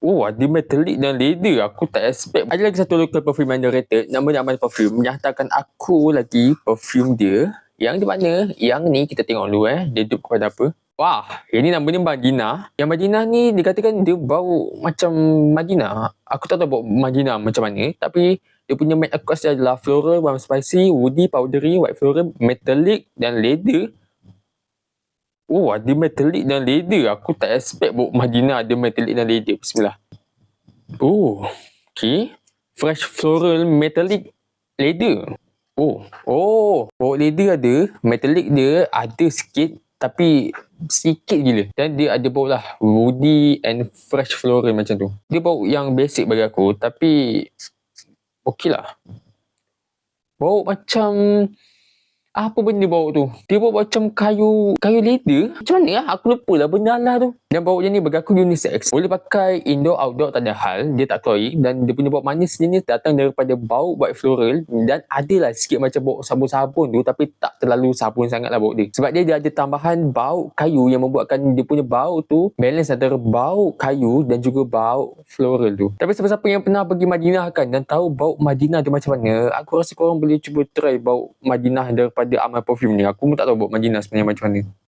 Oh, ada metallic dan leather. Aku tak expect. Ada lagi satu local perfume underrated. Namanya Amal Perfume. Menyatakan aku lagi perfume dia. Yang di mana? Yang ni kita tengok dulu Dia duduk kepada apa? Wah, ini namanya Madinah. Yang Madinah ni dikatakan dia bau macam Madinah. Aku tak tahu bau Madinah macam mana. Tapi dia punya matte across dia adalah floral, warm spicy, woody, powdery, white floral, metallic dan leather. Oh, ada metallic dan leather. Aku tak expect bau Madinah ada metallic dan leather. Bismillah. Oh, okay. Fresh floral metallic leather. Bau leather ada. Metallic dia ada sikit. Tapi sikit gila. Dan dia ada bau lah woody and fresh floral macam tu. Dia bau yang basic bagi aku. Tapi okey lah. Bau macam apa benda bau tu? Dia bau macam kayu leather. Macam mana lah? Aku lupa lah benda lah tu. Dan bau dia ni bagi aku unisex. Boleh pakai indoor, outdoor tak ada hal. Dia tak cloying. Dan dia punya bau manis ni datang daripada bau white floral. Dan adalah sikit macam bau sabun-sabun tu. Tapi tak terlalu sabun sangat lah bau dia. Sebab dia ada tambahan bau kayu yang membuatkan dia punya bau tu balance antara bau kayu dan juga bau floral tu. Tapi siapa-siapa yang pernah pergi Madinah kan dan tahu bau Madinah dia macam mana, aku rasa korang boleh cuba try bau Madinah daripada Amal Perfume ni. Aku pun tak tahu bau Madinah sebenarnya macam mana.